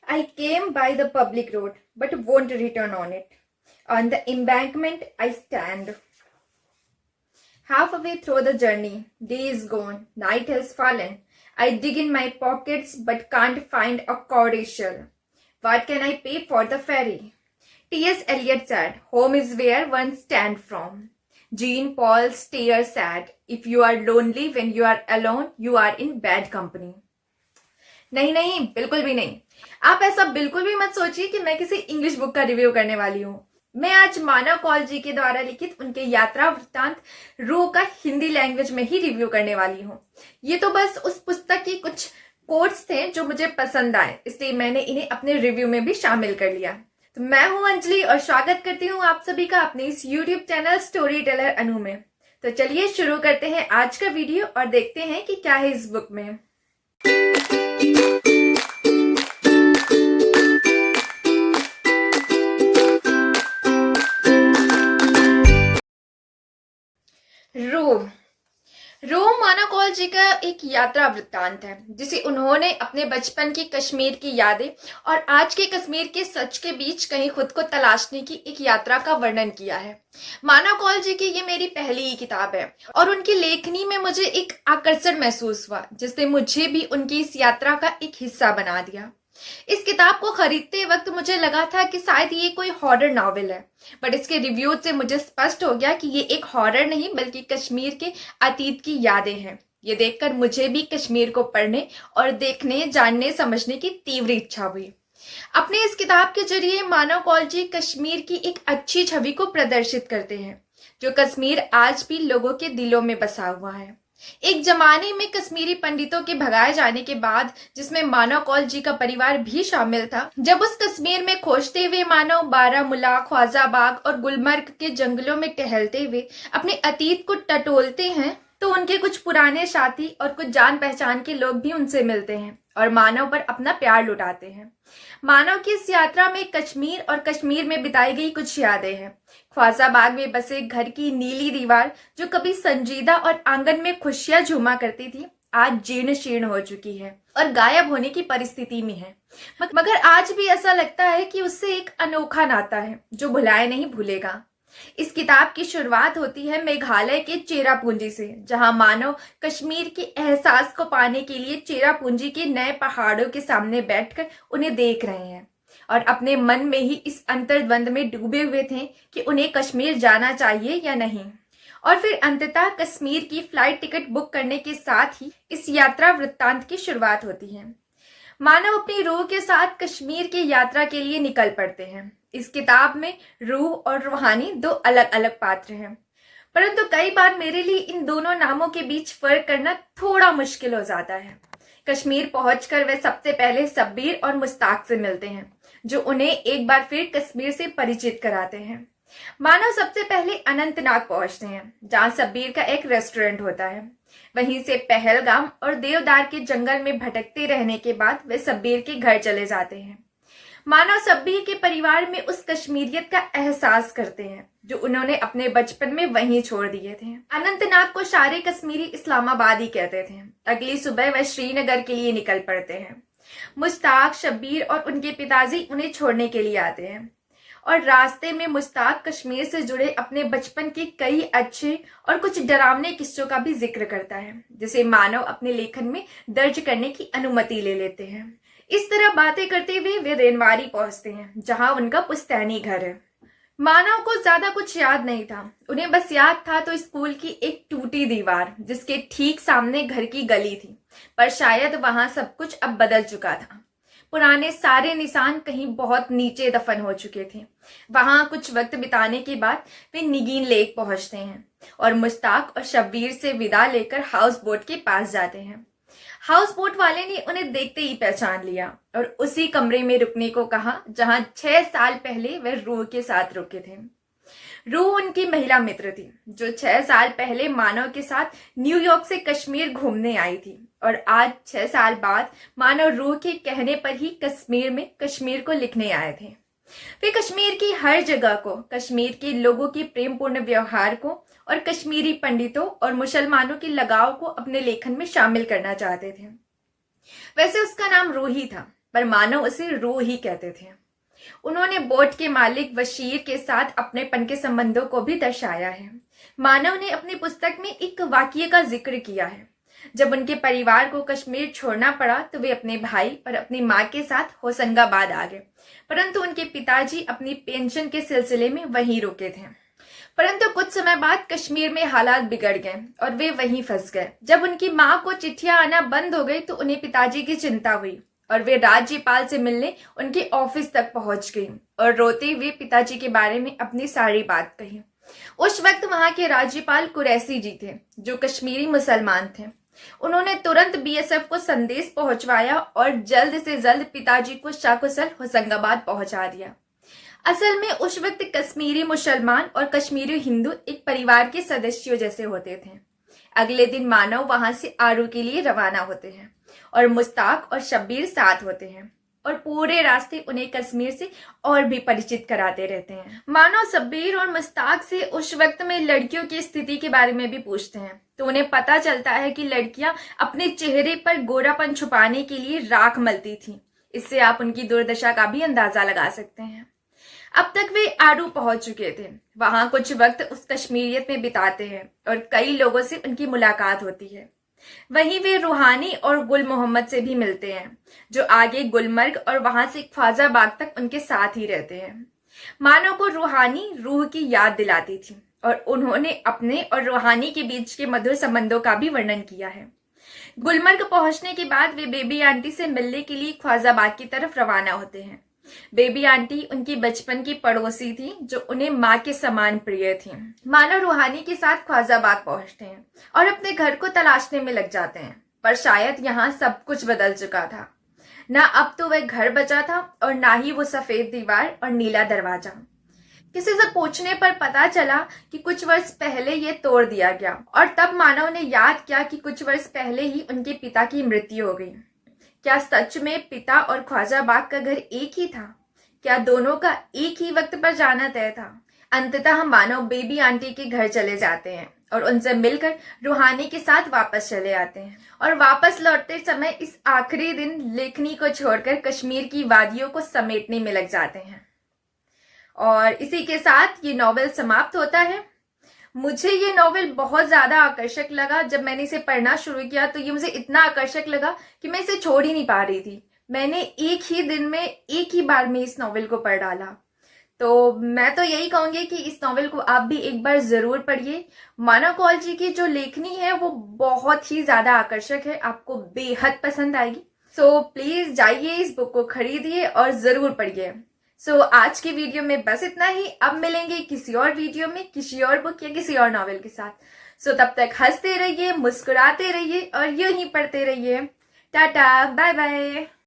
I came by the public road, but won't return on it. On the embankment, I stand. Halfway through the journey, day is gone, night has fallen. I dig in my pockets, but can't find a codicil. What can I pay for the ferry? T.S. Eliot said, home is where one stands from. Jean Paul Stair said, if you are lonely when you are alone, you are in bad company. नहीं नहीं, बिल्कुल भी नहीं। आप ऐसा बिल्कुल भी मत सोचिए कि मैं किसी इंग्लिश बुक का रिव्यू करने वाली हूँ। मैं आज मानव कौल जी के द्वारा लिखित उनके यात्रा वृत्तांत रू का हिंदी लैंग्वेज में ही रिव्यू करने वाली हूँ। ये तो बस उस पुस्तक की कुछ कोट्स थे जो मुझे पसंद आए, इसलिए मैंने इन्हें अपने रिव्यू में भी शामिल कर लिया। तो मैं हूँ अंजलि और स्वागत करती हूँ आप सभी का अपने इस यूट्यूब चैनल स्टोरी टेलर अनु में। तो चलिए शुरू करते हैं आज का वीडियो और देखते हैं कि क्या है इस बुक में। रू मानव कौल जी का एक यात्रा वृत्तांत है जिसे उन्होंने अपने बचपन की कश्मीर की यादें और आज के कश्मीर के सच के बीच कहीं खुद को तलाशने की एक यात्रा का वर्णन किया है। मानव कौल जी की ये मेरी पहली ही किताब है और उनकी लेखनी में मुझे एक आकर्षण महसूस हुआ जिसने मुझे भी उनकी इस यात्रा का एक हिस्सा बना दिया। इस किताब को खरीदते वक्त मुझे लगा था कि शायद ये कोई हॉरर नॉवेल है, बट इसके रिव्यू से मुझे स्पष्ट हो गया कि ये एक हॉरर नहीं बल्कि कश्मीर के अतीत की यादें हैं। ये देखकर मुझे भी कश्मीर को पढ़ने और देखने, जानने, समझने की तीव्र इच्छा हुई। अपने इस किताब के जरिए मानव कौल जी कश्मीर की एक अच्छी छवि को प्रदर्शित करते हैं जो कश्मीर आज भी लोगों के दिलों में बसा हुआ है। एक जमाने में कश्मीरी पंडितों के भगाए जाने के बाद, जिसमें मानव कौल जी का परिवार भी शामिल था, जब उस कश्मीर में खोजते हुए मानव बारामूला, ख्वाजाबाग और गुलमर्ग के जंगलों में टहलते हुए अपने अतीत को टटोलते हैं तो उनके कुछ पुराने साथी और कुछ जान पहचान के लोग भी उनसे मिलते हैं और मानव पर अपना प्यार लुटाते हैं। मानव की इस यात्रा में कश्मीर और कश्मीर में बिताई गई कुछ यादें हैं। ख्वाजाबाग में बसे घर की नीली दीवार जो कभी संजीदा और आंगन में खुशियां झूमा करती थी, आज जीर्ण शीर्ण हो चुकी है और गायब होने की परिस्थिति में है, मगर आज भी ऐसा लगता है कि उससे एक अनोखा नाता है जो भुलाए नहीं भूलेगा। इस किताब की शुरुआत होती है मेघालय के चेरापूंजी से, जहां मानव कश्मीर के एहसास को पाने के लिए चेरापूंजी के नए पहाड़ों के सामने बैठकर उन्हें देख रहे हैं और अपने मन में ही इस अंतर्द्वंद में डूबे हुए थे कि उन्हें कश्मीर जाना चाहिए या नहीं। और फिर अंततः कश्मीर की फ्लाइट टिकट बुक करने के साथ ही इस यात्रा वृत्तांत की शुरुआत होती है। मानव अपनी रूह के साथ कश्मीर की यात्रा के लिए निकल पड़ते हैं। इस किताब में रूह और रूहानी दो अलग अलग पात्र हैं, परंतु कई बार मेरे लिए इन दोनों नामों के बीच फर्क करना थोड़ा मुश्किल हो जाता है। कश्मीर पहुंचकर वे सबसे पहले शब्बीर और मुश्ताक से मिलते हैं जो उन्हें एक बार फिर कश्मीर से परिचित कराते हैं। मानव सबसे पहले अनंतनाग पहुंचते हैं जहां शब्बीर का एक रेस्टोरेंट होता है। वहीं से पहलगाम और देवदार के जंगल में भटकते रहने के बाद वे शब्बीर के घर चले जाते हैं। मानव शब्बीर के परिवार में उस कश्मीरियत का एहसास करते हैं जो उन्होंने अपने बचपन में वहीं छोड़ दिए थे। अनंतनाग को सारे कश्मीरी इस्लामाबाद ही कहते थे। अगली सुबह वह श्रीनगर के लिए निकल पड़ते हैं। मुश्ताक, शब्बीर और उनके पिताजी उन्हें छोड़ने के लिए आते हैं और रास्ते में मुश्ताक कश्मीर से जुड़े अपने बचपन के कई अच्छे और कुछ डरावने किस्सों का भी जिक्र करता है जिसे मानव अपने लेखन में दर्ज करने की अनुमति ले लेते हैं। इस तरह बातें करते हुए वे रेनवारी पहुंचते हैं जहां उनका पुश्तैनी घर है। मानव को ज्यादा कुछ याद नहीं था, उन्हें बस याद था तो स्कूल की एक टूटी दीवार जिसके ठीक सामने घर की गली थी, पर शायद वहां सब कुछ अब बदल चुका था। पुराने सारे निशान कहीं बहुत नीचे दफन हो चुके थे। वहां कुछ वक्त बिताने के बाद वे निगीन लेक पहुंचते हैं और मुश्ताक और शब्बीर से विदा लेकर हाउस बोट के पास जाते हैं। हाउस बोट वाले ने उन्हें देखते ही पहचान लिया और उसी कमरे में रुकने को कहा जहां 6 साल पहले वह रूह के साथ रुके थे। रूह उनकी महिला मित्र थी जो 6 साल पहले मानव के साथ न्यूयॉर्क से कश्मीर घूमने आई थी और आज 6 साल बाद मानव रूह के कहने पर ही कश्मीर में कश्मीर को लिखने आए थे। वे कश्मीर की हर जगह को, कश्मीर के लोगों के प्रेमपूर्ण व्यवहार को और कश्मीरी पंडितों और मुसलमानों के लगाव को अपने लेखन में शामिल करना चाहते थे। वैसे उसका नाम रूही था, पर मानव उसे रूह ही कहते थे। उन्होंने बोट के मालिक बशीर के साथ अपनेपन के संबंधों को भी दर्शाया है। मानव ने अपनी पुस्तक में एक वाकये का जिक्र किया है। जब उनके परिवार को कश्मीर छोड़ना पड़ा तो वे अपने भाई और अपनी माँ के साथ होशंगाबाद आ गए, परंतु उनके पिताजी अपनी पेंशन के सिलसिले में वहीं रुके थे। परंतु कुछ समय बाद कश्मीर में हालात बिगड़ गए और वे वहीं फंस गए। जब उनकी माँ को चिट्ठियां आना बंद हो गई तो उन्हें पिताजी की चिंता हुई और वे राज्यपाल से मिलने उनके ऑफिस तक पहुंच गई और रोते हुए पिताजी के बारे में अपनी सारी बात कही। उस वक्त वहां के राज्यपाल कुरैशी जी थे, जो कश्मीरी मुसलमान थे। उन्होंने तुरंत बीएसएफ को संदेश पहुंचवाया और जल्द से जल्द पिताजी को सकुशल होशंगाबाद पहुंचा दिया। असल में उस वक्त कश्मीरी मुसलमान और कश्मीरी हिंदू एक परिवार के सदस्यों जैसे होते थे। अगले दिन मानव वहां से आरू के लिए रवाना होते हैं और मुश्ताक और शब्बीर साथ होते हैं और पूरे रास्ते उन्हें कश्मीर से और भी परिचित कराते रहते हैं। मानव शब्बीर और मुश्ताक से उस वक्त में लड़कियों की स्थिति के बारे में भी पूछते हैं तो उन्हें पता चलता है कि लड़कियां अपने चेहरे पर गोरापन छुपाने के लिए राख मलती थीं। इससे आप उनकी दुर्दशा का भी अंदाजा लगा सकते हैं। अब तक वे आरू पहुंच चुके थे। वहां कुछ वक्त उस कश्मीरियत में बिताते हैं और कई लोगों से उनकी मुलाकात होती है। वहीं वे रूहानी और गुल मोहम्मद से भी मिलते हैं, जो आगे गुलमर्ग और वहां से ख्वाजाबाग तक उनके साथ ही रहते हैं। मानव को रूहानी रूह की याद दिलाती थी और उन्होंने अपने और रूहानी के बीच के मधुर संबंधों का भी वर्णन किया है। गुलमर्ग पहुंचने के बाद वे बेबी आंटी से मिलने के लिए ख्वाजाबाग की तरफ रवाना होते हैं। बेबी आंटी उनकी बचपन की पड़ोसी थी, जो उन्हें माँ के समान प्रिय थी। मानव रूहानी के साथ ख्वाजाबाग पहुंचते हैं और अपने घर को तलाशने में लग जाते हैं, पर शायद यहाँ सब कुछ बदल चुका था। ना अब तो वह घर बचा था और ना ही वो सफेद दीवार और नीला दरवाजा। किसी से पूछने पर पता चला कि कुछ वर्ष पहले ये तोड़ दिया गया और तब मानव ने याद किया कि कुछ वर्ष पहले ही उनके पिता की मृत्यु हो गई। क्या सच में पिता और ख्वाजाबाग का घर एक ही था? क्या दोनों का एक ही वक्त पर जाना तय था? अंततः हम मानव बेबी आंटी के घर चले जाते हैं और उनसे मिलकर रूहानी के साथ वापस चले आते हैं और वापस लौटते समय इस आखिरी दिन लेखनी को छोड़कर कश्मीर की वादियों को समेटने में लग जाते हैं। और इसी के साथ ये नॉवेल समाप्त होता है। मुझे ये नॉवेल बहुत ज्यादा आकर्षक लगा। जब मैंने इसे पढ़ना शुरू किया तो ये मुझे इतना आकर्षक लगा कि मैं इसे छोड़ ही नहीं पा रही थी। मैंने एक ही दिन में एक ही बार में इस नॉवेल को पढ़ डाला। तो मैं तो यही कहूंगी कि इस नॉवेल को आप भी एक बार जरूर पढ़िए। मानव कौल जी की जो लेखनी है वो बहुत ही ज्यादा आकर्षक है, आपको बेहद पसंद आएगी। सो प्लीज जाइए, इस बुक को खरीदिए और जरूर पढ़िए। सो आज की वीडियो में बस इतना ही। अब मिलेंगे किसी और वीडियो में किसी और बुक या किसी और नॉवेल के साथ। सो तब तक हंसते रहिए, मुस्कुराते रहिए और यूं ही पढ़ते रहिए। Tata, bye bye.